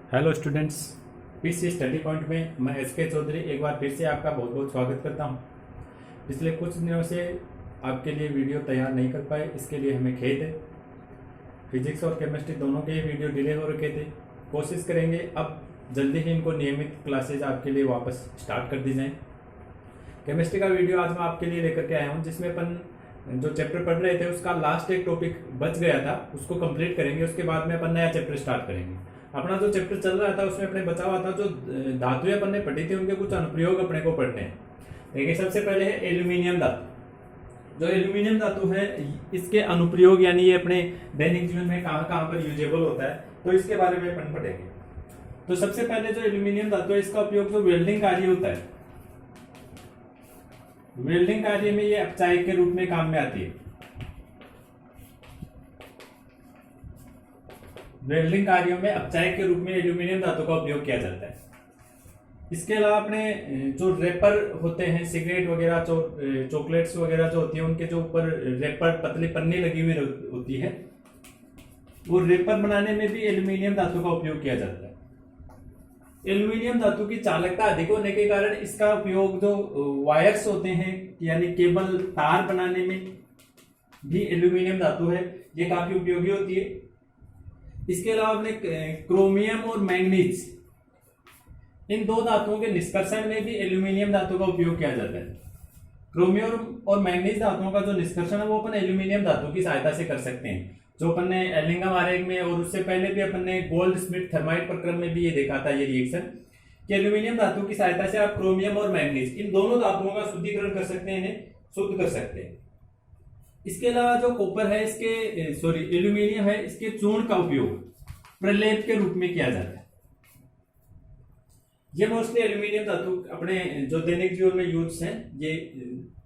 Hello students, PC study point में मैं SK Chaudhary एक बार फिर से आपका बहुत बहुत स्वागत करता हूं। पिछले कुछ दिनों से आपके लिए वीडियो तैयार नहीं कर पाए, इसके लिए हमें खेद है। फिजिक्स और केमिस्ट्री दोनों के ही वीडियो डिले हो रखे थे। कोशिश करेंगे अब जल्दी ही इनको नियमित क्लासेज आपके लिए वापस स्टार्ट कर दी जाएँ। केमिस्ट्री का वीडियो आज मैं आपके लिए लेकर के आया हूँ, जिसमें अपन जो चैप्टर पढ़ रहे थे उसका लास्ट एक टॉपिक बच गया था, उसको कंप्लीट करेंगे। उसके बाद में अपन नया चैप्टर स्टार्ट करेंगे। अपना जो चैप्टर चल रहा था उसमें अपने बचा हुआ था जो धातुएं अपन ने पढ़ी थी, उनके कुछ अनुप्रयोग अपने को पढ़ने हैं। देखिए, सबसे पहले है एल्यूमिनियम धातु। जो एल्यूमिनियम धातु है इसके अनुप्रयोग यानी ये अपने दैनिक जीवन में कहां कहां पर यूजेबल होता है, तो इसके बारे में अपन पढ़ेंगे। तो सबसे पहले जो एल्यूमिनियम धातु है इसका उपयोग जो वेल्डिंग कार्य होता है, वेल्डिंग कार्य में ये अपचायक के रूप में काम में आती है। वेल्डिंग कार्यों में अपचायक के रूप में एल्यूमिनियम धातु का उपयोग किया जाता है। इसके अलावा अपने जो रेपर होते हैं, सिगरेट वगैरह, चॉकलेट्स वगैरह जो होती है, उनके जो ऊपर रेपर पतली पन्नी लगी हुई होती है, वो रेपर बनाने में भी एल्यूमिनियम धातु का उपयोग किया जाता है। एल्यूमिनियम धातु की चालकता अधिक होने के कारण इसका उपयोग जो वायर्स होते हैं यानी केबल तार बनाने में भी एल्यूमिनियम धातु है, ये काफी उपयोगी होती है। इसके अलावा अपने क्रोमियम और मैंगनीज, इन दो धातुओं के निष्कर्षण में भी एल्यूमिनियम धातु का उपयोग किया जाता है। क्रोमियम और मैंगनीज धातुओं का जो निष्कर्षण है वो अपन एल्यूमिनियम धातु की सहायता से कर सकते हैं, जो अपन ने एलिंगम आरेख में और उससे पहले भी अपन ने गोल्ड स्मिथ थर्माइट प्रक्रम में भी ये देखा था, ये रिएक्शन कि एल्यूमिनियम धातु की सहायता से आप क्रोमियम और मैंगनीज इन दोनों धातुओं का शुद्धिकरण कर सकते हैं, इन्हें शुद्ध कर सकते हैं। इसके अलावा जो कॉपर है, एल्यूमिनियम है, इसके चूर्ण का उपयोग प्रलेप के रूप में किया जाता है। ये मोस्टली एल्यूमिनियम धातु अपने जो दैनिक जीवन में यूज है, ये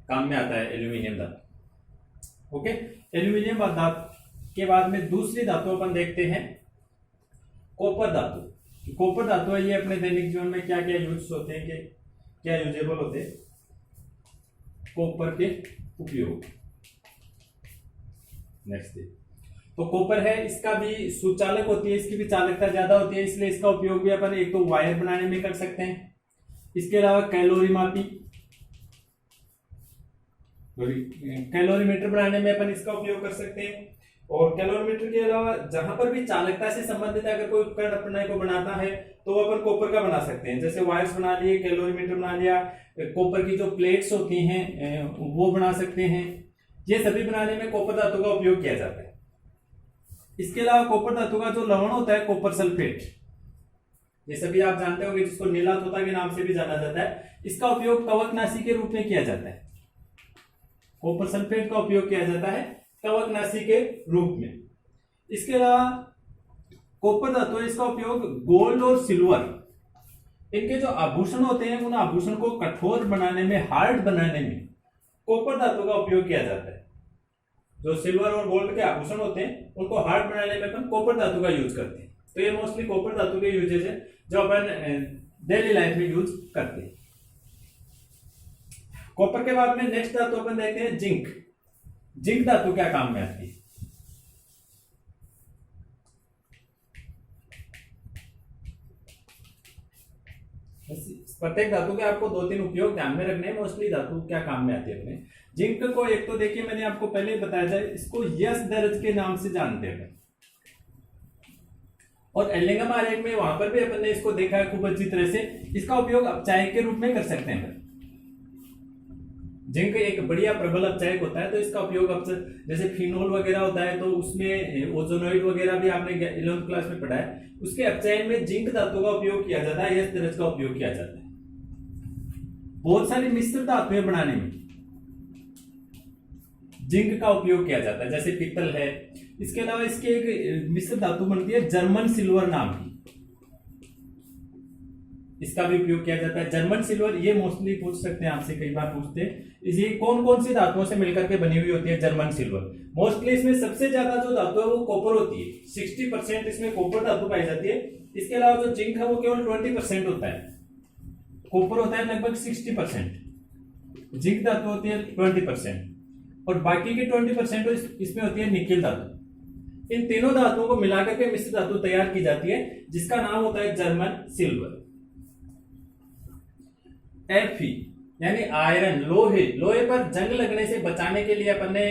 काम में आता है एल्यूमिनियम धातु। ओके, एल्यूमिनियम धातु के बाद में दूसरी धातु अपन देखते हैं कॉपर धातु। कॉपर धातु है, ये अपने दैनिक जीवन में क्या क्या यूज होते हैं, क्या यूजेबल होते हैं कॉपर के उपयोग। नेक्स्ट, तो कॉपर है, इसका भी सुचालक होती है, इसकी भी चालकता ज्यादा होती है, इसलिए इसका उपयोग भी अपन एक तो वायर बनाने में कर सकते हैं। इसके अलावा कैलोरीमीटर बनाने में अपन इसका उपयोग कर सकते हैं। और कैलोरीमीटर के अलावा जहां पर भी चालकता से संबंधित अगर कोई उपकरण अपने को बनाता है तो वो अपन कॉपर का बना सकते हैं। जैसे वायर्स बना लिए, कैलोरीमीटर बना लिया, कॉपर की जो प्लेट्स होती हैं वो बना सकते हैं। ये सभी बनाने में कॉपर धातु का उपयोग किया जाता है। इसके अलावा कॉपर धातु का जो लवण होता है कॉपर सल्फेट, ये सभी आप जानते होंगे, जिसको नीला तोता के नाम से भी जाना जाता है, इसका उपयोग कवकनाशी के रूप में किया जाता है। कॉपर सल्फेट का उपयोग किया जाता है कवकनाशी के रूप में। इसके अलावा कॉपर धातु है, इसका उपयोग गोल्ड और सिल्वर, इनके जो आभूषण होते हैं उन आभूषण को कठोर बनाने में, हार्ड बनाने में कॉपर धातु का उपयोग किया जाता है। जो सिल्वर और गोल्ड के आभूषण होते हैं उनको हार्ड बनाने में अपन कॉपर धातु का यूज करते हैं। तो ये मोस्टली कॉपर धातु के यूजेज है जो अपन डेली लाइफ में यूज करते हैं। कॉपर के बाद में नेक्स्ट धातु अपन देखते हैं जिंक। जिंक धातु क्या काम में आती है? प्रत्येक धातु के आपको 2-3 उपयोग ध्यान में रखने हैं, मोस्टली धातु क्या काम में आती है अपने। जिंक को एक तो देखिए, मैंने आपको पहले बताया जाए, इसको यश दर्ज के नाम से जानते हैं और एलिंगम आरेख में वहां पर भी अपन ने इसको देखा है खूब अच्छी तरह से। इसका उपयोग अपचायक के रूप में कर सकते हैं। जिंक एक बढ़िया प्रबल अपचायक होता है, तो इसका उपयोग जैसे फिनोल वगैरह होता है तो उसमें ओजोनोइड वगैरह भी आपने 11th क्लास में पढ़ा है, उसके अपचयन में जिंक धातु का उपयोग किया जाता है, यश दर्ज का उपयोग किया जाता है। बहुत सारी मिश्र धातुएं बनाने में जिंक का उपयोग किया जाता है, जैसे पीतल है। इसके अलावा इसकी एक मिश्र धातु बनती है जर्मन सिल्वर नाम की, इसका भी उपयोग किया जाता है। जर्मन सिल्वर, ये मोस्टली पूछ सकते हैं आपसे, कई बार पूछते हैं, ये कौन कौन सी धातुओं से मिलकर के बनी हुई होती है जर्मन सिल्वर। मोस्टली इसमें सबसे ज्यादा जो धातु है वो कॉपर होती है, 60% इसमें कॉपर धातु पाई जाती है। इसके अलावा जो जिंक है वो केवल 20% होता है, कॉपर होता है लगभग 60%, जिंक धातु होती है 20%, और बाकी के 20% इसमें होती है निकेल धातु। इन तीनों धातुओं को मिलाकर के मिश्र धातु तैयार की जाती है, जिसका नाम होता है जर्मन सिल्वर। Fe यानी आयरन, लोहे पर जंग लगने से बचाने के लिए अपन ने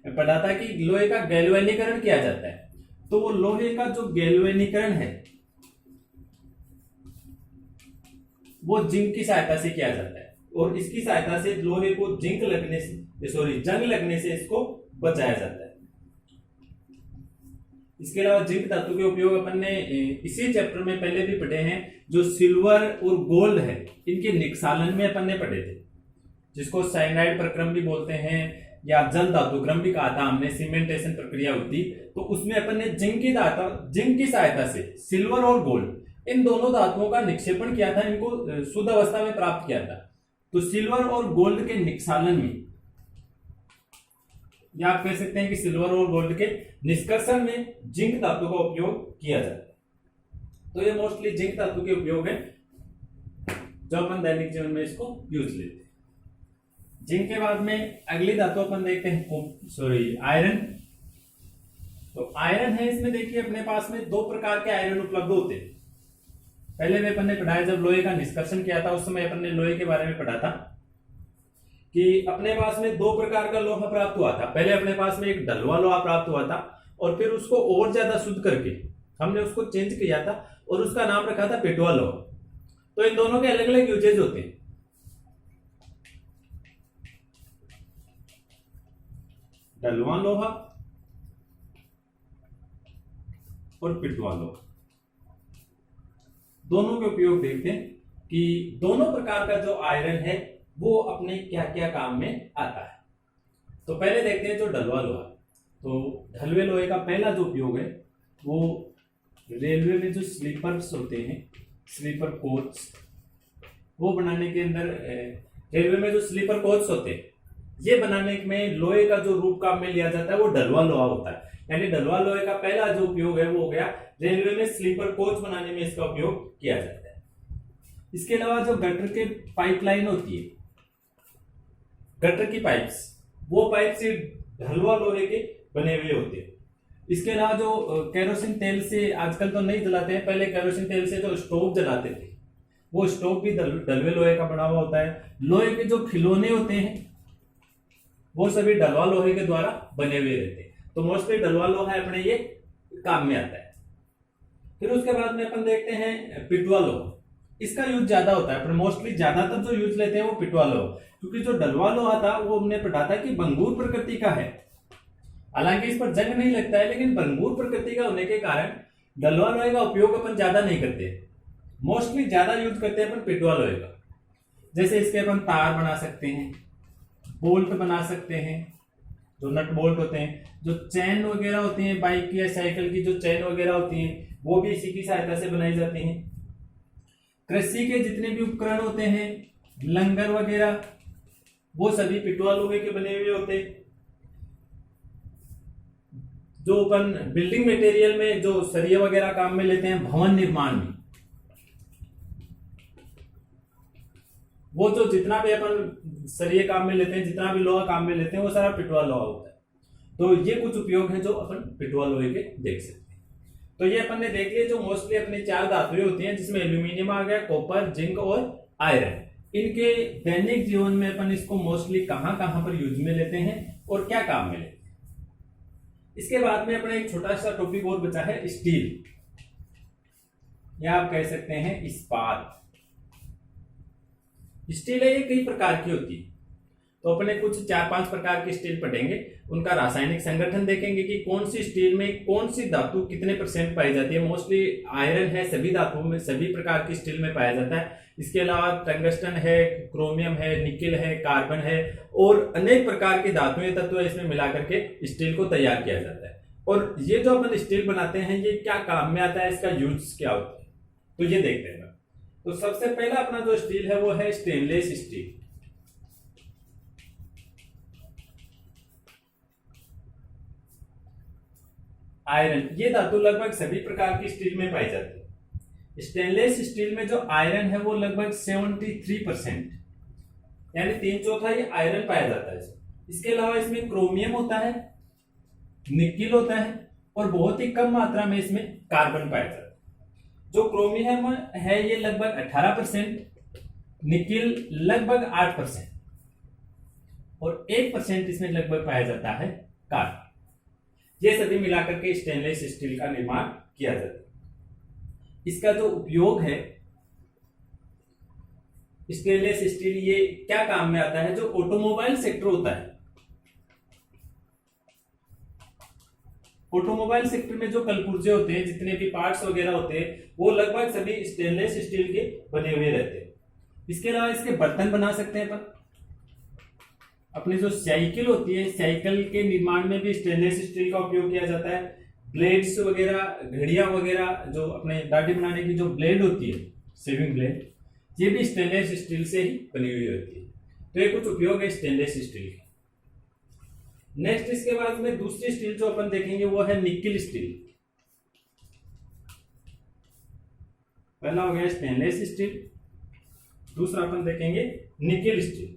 पढ़ा था कि लोहे का गैल्वेनीकरण किया जाता है। तो वो लोहे का जो गैल्वेनीकरण है वो जिंक की सहायता से किया जाता है, और इसकी सहायता से लोहे को जंग लगने से इसको बचाया जाता है। इसके अलावा जिंक धातु के उपयोग अपन ने इसी चैप्टर में पहले भी पढ़े हैं। जो सिल्वर और गोल्ड है इनके निक्षालन में अपन ने पढ़े थे, जिसको साइनाइड प्रक्रम भी बोलते हैं या जल धातुक्रम भी कहा था हमने, सीमेंटेशन प्रक्रिया होती। तो उसमें अपन ने जिंक की सहायता से सिल्वर और गोल्ड इन दोनों धातुओं का निक्षेपण किया था, इनको शुद्ध अवस्था में प्राप्त किया था। तो सिल्वर और गोल्ड के निक्षालन में, या आप कह सकते हैं कि सिल्वर और गोल्ड के निष्कर्षण में जिंक धातु का उपयोग किया जाता है। तो ये मोस्टली जिंक धातु के उपयोग है जो अपन दैनिक जीवन में इसको यूज लेते हैं। जिंक के बाद में अगली धातु अपन देखते हैं आयरन। तो आयरन है, इसमें देखिए अपने पास में दो प्रकार के आयरन उपलब्ध होते हैं। पहले में अपन ने पढ़ा है, जब लोहे का निष्कर्षण किया था उस समय अपन ने लोहे के बारे में पढ़ा था कि अपने पास में दो प्रकार का लोहा प्राप्त हुआ था। पहले अपने पास में एक ढलुआ लोहा प्राप्त हुआ था, और फिर उसको और ज्यादा शुद्ध करके हमने उसको चेंज किया था और उसका नाम रखा था पिटवा लोहा। तो इन दोनों के अलग अलग यूजेज होते हैं। ढलुआ लोहा और पिटवा लोहा, दोनों के उपयोग देखते हैं कि दोनों प्रकार का जो आयरन है वो अपने क्या क्या काम में आता है। तो पहले देखते हैं जो ढलुआ लोहा। तो ढलुए लोहे का पहला जो उपयोग है वो रेलवे में जो स्लीपर्स होते हैं, स्लीपर कोच, वो बनाने के अंदर रेलवे में जो स्लीपर कोच होते हैं ये बनाने में लोहे का जो रूप काम में लिया जाता है वो ढलुआ लोहा होता है। यानी ढलुआ लोहे का पहला जो उपयोग है वो हो गया रेलवे में स्लीपर कोच बनाने में इसका उपयोग किया जाता है। इसके अलावा जो गटर के पाइपलाइन होती है, गटर की पाइप्स, वो पाइप से ढलुआ लोहे के बने हुए होते हैं। इसके अलावा जो केरोसिन तेल से आजकल तो नहीं जलाते हैं, पहले केरोसिन तेल से जो स्टोव जलाते थे वो स्टोव भी ढलुए लोहे का बना हुआ होता है। लोहे के जो खिलौने होते हैं वो सभी ढलुआ लोहे के द्वारा बने हुए रहते हैं। तो मोस्टली ढलुआ लोहा अपने ये काम में आता है। फिर उसके बाद में अपन देखते हैं पिटवा लोहा। इसका यूज ज्यादा होता है, पर मोस्टली ज्यादातर जो यूज लेते हैं वो पिटवा लोहा, क्योंकि जो ढलुआ लोहा था वो हमने पढ़ा था कि भंगुर प्रकृति का है। हालांकि इस पर जंग नहीं लगता है, लेकिन भंगुर प्रकृति का होने के कारण ढलुआ लोहे का उपयोग अपन ज्यादा नहीं करते, मोस्टली ज्यादा यूज करते हैं अपन पिटवा लोहे का। जैसे इसके अपन तार बना सकते हैं, बोल्ट बना सकते हैं, जो नट बोल्ट होते हैं, जो चैन वगैरह होती हैं बाइक या साइकिल की जो चैन वगैरह होती हैं वो भी इसी की सहायता से बनाई जाती हैं। कृषि के जितने भी उपकरण होते हैं, लंगर वगैरह, वो सभी पिटवा लोहे के बने हुए होते हैं। जो अपन बिल्डिंग मटेरियल में जो सरिये वगैरह काम में लेते हैं भवन निर्माण में, वो जो जितना भी अपन सरिये काम में लेते हैं, जितना भी लोहा काम में लेते हैं, वो सारा पिटवा लोहा होता है। तो ये कुछ उपयोग है जो अपन पिटवा लोहे के देख सकते हैं। तो ये अपन ने देख लिया जो मोस्टली अपनी चार धातुएं होती हैं, जिसमें एल्यूमिनियम आ गया, कॉपर, जिंक और आयरन। इनके दैनिक जीवन में अपन इसको मोस्टली कहां कहां पर यूज में लेते हैं और क्या काम में लेते हैं। इसके बाद में अपना एक छोटा सा टॉपिक और बचा है स्टील, या आप कह सकते हैं इस्पात। स्टील है ये कई प्रकार की होती है, तो अपने कुछ 4-5 प्रकार की स्टील पढ़ेंगे, उनका रासायनिक संगठन देखेंगे कि कौन सी स्टील में कौन सी धातु कितने % पाई जाती है। मोस्टली आयरन है, सभी धातुओं में, सभी प्रकार की स्टील में पाया जाता है। इसके अलावा टंगस्टन है, क्रोमियम है, निकेल है, कार्बन है, और अनेक प्रकार की धातुएं तत्व इसमें मिला करके स्टील को तैयार किया जाता है। और ये जो अपन स्टील बनाते हैं ये क्या काम में आता है, इसका यूज क्या होता है, तो ये देखते हैं। तो सबसे पहला अपना जो स्टील है वो है स्टेनलेस स्टील। आयरन, ये धातु लगभग सभी प्रकार की स्टील में पाई जाती है। स्टेनलेस स्टील में जो आयरन है वो लगभग 73%, यानी 3/4 आयरन पाया जाता है। इसके अलावा इसमें क्रोमियम होता है, निकेल होता है और बहुत ही कम मात्रा में इसमें कार्बन पाया जाता है। जो क्रोमियम है ये लगभग 18%, निकिल लगभग 8% और 1% इसमें लगभग पाया जाता है कार्बन। ये सभी मिलाकर के स्टेनलेस स्टील का निर्माण किया जाता है। इसका जो उपयोग है स्टेनलेस स्टील, ये क्या काम में आता है? जो ऑटोमोबाइल सेक्टर होता है, ऑटोमोबाइल सेक्टर में जो कलपुर्जे होते हैं, जितने भी पार्ट्स वगैरह होते हैं, वो लगभग सभी स्टेनलेस स्टील के बने हुए रहते हैं। इसके अलावा इसके बर्तन बना सकते हैं अपन। अपनी जो साइकिल होती है, साइकिल के निर्माण में भी स्टेनलेस स्टील का उपयोग किया जाता है। ब्लेड्स वगैरह, घड़ियां वगैरह, जो अपने दाढ़ी बनाने की जो ब्लेड होती है, शेविंग ब्लेड, ये भी स्टेनलेस स्टील से ही बनी हुई होती है। तो ये कुछ उपयोग है स्टेनलेस स्टील के। नेक्स्ट इसके बाद में दूसरी स्टील जो अपन देखेंगे वो है निकिल स्टील। पहला हो गया स्टेनलेस स्टील, दूसरा अपन देखेंगे निकिल स्टील।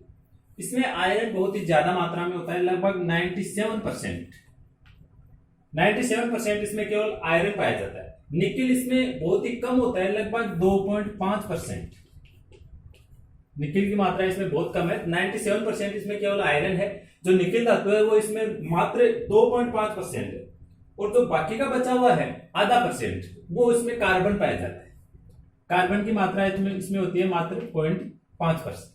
इसमें आयरन बहुत ही ज्यादा मात्रा में होता है, लगभग 97% इसमें केवल आयरन पाया जाता है। निकिल इसमें बहुत ही कम होता है, लगभग 2.5%। निकिल की मात्रा इसमें बहुत कम है। 97% इसमें केवल आयरन है। जो निकिल धातु है वो इसमें मात्र 2.5% है और जो बाकी का बचा हुआ है आधा % वो इसमें कार्बन पाया जाता है। कार्बन की मात्रा इसमें होती है मात्र 0.5%।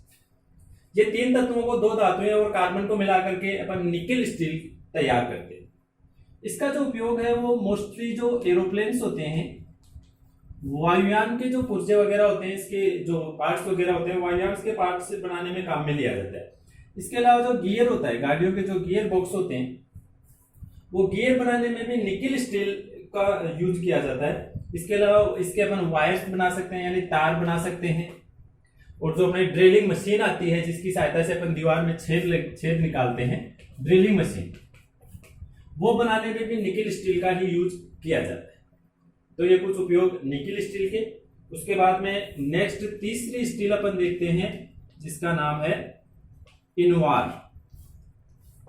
ये तीन तत्वों को, दो धातुएं और कार्बन को मिलाकर के अपन निकिल स्टील तैयार करते हैं। इसका जो उपयोग है वो मोस्टली जो एरोप्लेन्स होते हैं, वायुयान के जो पुर्जे वगैरह होते हैं, इसके जो पार्ट्स वगैरह होते हैं, वायुयान के पार्ट्स बनाने में काम में लिया जाता है। इसके अलावा जो गियर होता है, गाड़ियों के जो गियर बॉक्स होते हैं, वो गियर बनाने में भी निकिल स्टील का यूज किया जाता है। इसके अलावा इसके अपन वायर्स बना सकते हैं, यानी तार बना सकते हैं। और जो अपनी ड्रिलिंग मशीन आती है, जिसकी सहायता से अपन दीवार में छेद निकालते हैं, ड्रिलिंग मशीन, वो बनाने में भी निकिल स्टील का ही यूज किया जाता है। तो ये कुछ उपयोग निकिल स्टील के। उसके बाद में नेक्स्ट तीसरी स्टील अपन देखते हैं, जिसका नाम है इनवार।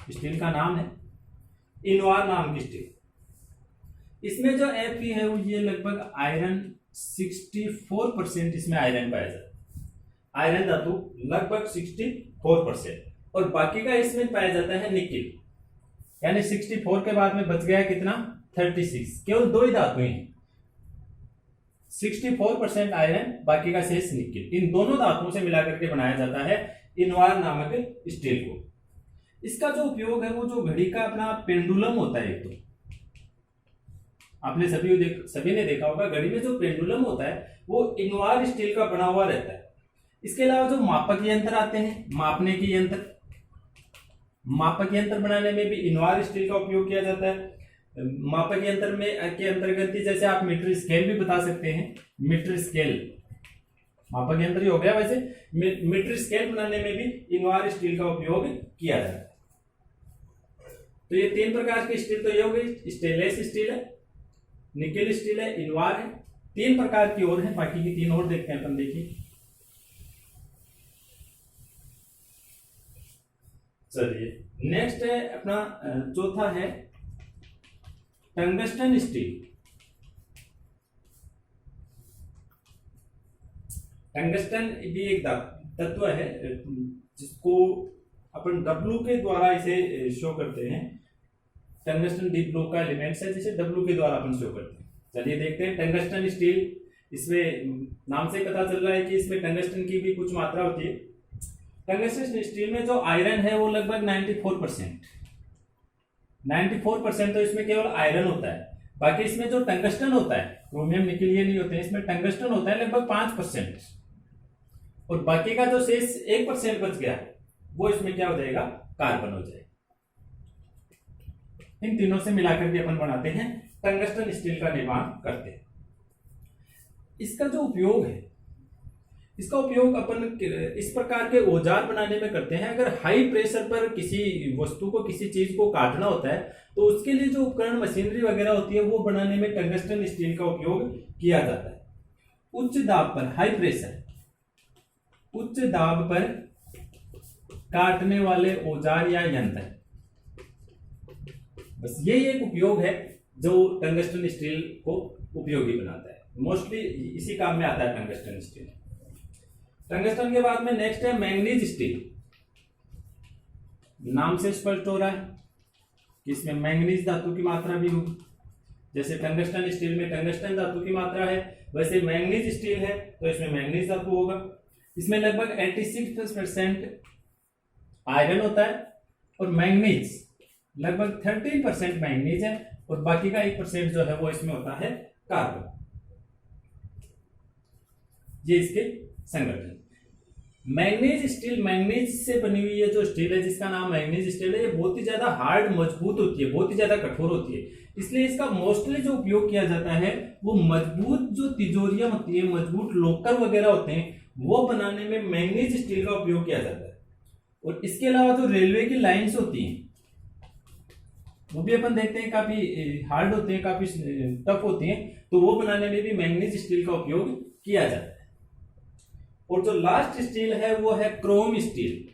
स्टील का नाम है इनवार नाम की स्टील। इसमें जो Fe है वो ये लगभग आयरन 64% इसमें आयरन पाया जाता है। आयरन धातु लगभग 64% और बाकी का इसमें पाया जाता है निकिल, यानी 64 के बाद में बच गया कितना? 36। केवल दो ही धातुएं हैं, 64% आयरन, बाकी का शेष निकिल। इन दोनों धातुओं से मिलाकर के बनाया जाता है इनवार नामक स्टील को। इसका जो उपयोग है वो जो घड़ी का अपना पेंडुलम होता है, एक तो आपने सभी ने देखा होगा, घड़ी में जो पेंडुलम होता है वो इनवार स्टील का बना हुआ रहता है। इसके अलावा जो मापक यंत्र आते हैं, मापने के यंत्र, मापक यंत्र बनाने में भी इनवार स्टील का उपयोग किया जाता है। मापक यंत्र में के अंतर्गत जैसे आप मीटर स्केल भी बता सकते हैं। मीटर स्केल मापक यंत्र ही हो गया। वैसे मीटर स्केल बनाने में भी इनवार स्टील का उपयोग किया जाता है। तो ये तीन प्रकार की स्टील तो ये हो गई, स्टेनलेस स्टील है, निकिल स्टील है, इनवार है। तीन प्रकार की और है, बाकी की तीन और देखते हैं अपन। देखिए, चलिए नेक्स्ट है अपना चौथा है टंगस्टन स्टील। टंगस्टन भी एक तत्व है जिसको अपन W के द्वारा इसे शो करते हैं। टंगस्टन डीप ब्लू का एलिमेंट्स है जिसे W के द्वारा अपन शो करते हैं। चलिए देखते हैं टंगस्टन स्टील। इसमें नाम से पता चल रहा है कि इसमें टंगस्टन की भी कुछ मात्रा होती है। टंगस्टन स्टील में जो आयरन है वो लगभग 94% तो इसमें केवल आयरन होता है। बाकी इसमें जो टंगस्टन होता है, क्रोमियम निकिल ये नहीं होते हैं, इसमें टंगस्टन होता है लगभग 5% और बाकी का जो शेष 1% बच गया वो इसमें क्या हो जाएगा? कार्बन हो जाएगा। इन तीनों से मिलाकर के अपन बनाते हैं टंगस्टन स्टील का निर्माण करते हैं। इसका जो उपयोग है, इसका उपयोग अपन इस प्रकार के औजार बनाने में करते हैं। अगर हाई प्रेशर पर किसी वस्तु को, किसी चीज को काटना होता है तो उसके लिए जो उपकरण, मशीनरी वगैरह होती है, वो बनाने में टंगस्टन स्टील का उपयोग किया जाता है। उच्च दाब पर, हाई प्रेशर, उच्च दाब पर काटने वाले औजार या यंत्र, बस यही एक उपयोग है। जो टंगस्टन स्टील को उपयोगी बनाता है। मोस्टली इसी काम में आता है टंगस्टन स्टील। टंगस्टन के बाद में नेक्स्ट है मैंगनीज स्टील। नाम से स्पष्ट हो रहा है कि इसमें मैंगनीज धातु की मात्रा भी होगी। जैसे टंगस्टन स्टील में टंगस्टन धातु की मात्रा है, वैसे मैंगनीज स्टील है तो इसमें मैंगनीज धातु होगा। इसमें लगभग 86% आयरन होता है और मैंगनीज लगभग 13% मैंगनीज है और बाकी का 1% जो है वो इसमें होता है कार्बन। ये इसके संगठन। मैंगनीज स्टील, मैंगनीज से बनी हुई ये जो स्टील है जिसका नाम मैंगनीज स्टील है, ये बहुत ही ज्यादा हार्ड मजबूत होती है, बहुत ही ज्यादा कठोर होती है। इसलिए इसका मोस्टली जो उपयोग किया जाता है वो मजबूत जो तिजोरियां होती है, मजबूत लॉकर वगैरह होते हैं, वो बनाने में मैंगनीज स्टील का उपयोग किया जाता है। और इसके अलावा जो रेलवे की लाइंस होती हैं वो भी अपन देखते हैं काफी हार्ड होते हैं, काफी टफ होती हैं, तो वो बनाने में भी मैंगनीज स्टील का उपयोग किया जाता है। और जो लास्ट स्टील है वो है क्रोम स्टील।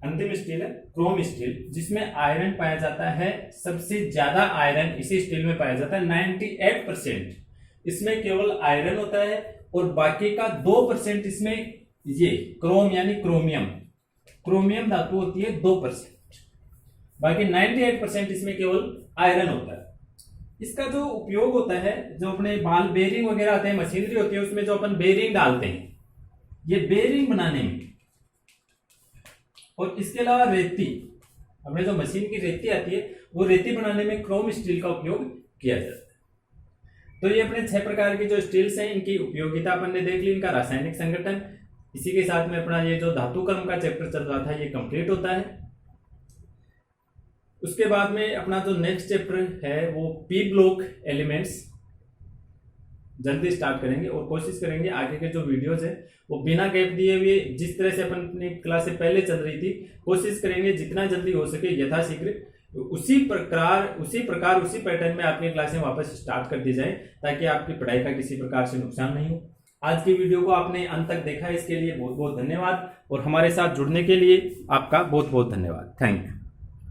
अंतिम स्टील है क्रोम स्टील, जिसमें आयरन पाया जाता है। सबसे ज्यादा आयरन इसी स्टील में पाया जाता है, 98%। इसमें केवल आयरन होता है और बाकी का 2% इसमें ये क्रोम यानी क्रोमियम धातु होती है 2%। बाकी 98% इसमें केवल आयरन होता है। इसका जो उपयोग होता है, जो अपने बाल बेरिंग वगैरह आते हैं, मशीनरी होती है, उसमें जो अपन बेरिंग डालते हैं, ये बेरिंग बनाने में। और इसके अलावा रेती, अपने जो मशीन की रेती आती है वो रेती बनाने में क्रोम स्टील का उपयोग किया जाता है। तो ये अपने 6 प्रकार की जो स्टील्स हैं, इनकी उपयोगिता अपन ने देख ली, इनका रासायनिक संगठन। इसी के साथ में अपना ये जो धातु कर्म का चैप्टर चल रहा था ये कंप्लीट होता है। उसके बाद में अपना जो नेक्स्ट चैप्टर है वो पी ब्लॉक एलिमेंट्स जल्दी स्टार्ट करेंगे और कोशिश करेंगे आगे के जो वीडियोज है वो बिना गैप दिए हुए, जिस तरह से अपन अपनी क्लासें पहले चल रही थी, कोशिश करेंगे जितना जल्दी हो सके यथाशीघ्र उसी प्रकार उसी पैटर्न में आपकी क्लासें वापस स्टार्ट कर दी जाए, ताकि आपकी पढ़ाई का किसी प्रकार से नुकसान नहीं हो। आज की वीडियो को आपने अंत तक देखा, इसके लिए बहुत बहुत धन्यवाद और हमारे साथ जुड़ने के लिए आपका बहुत बहुत धन्यवाद। Thank you.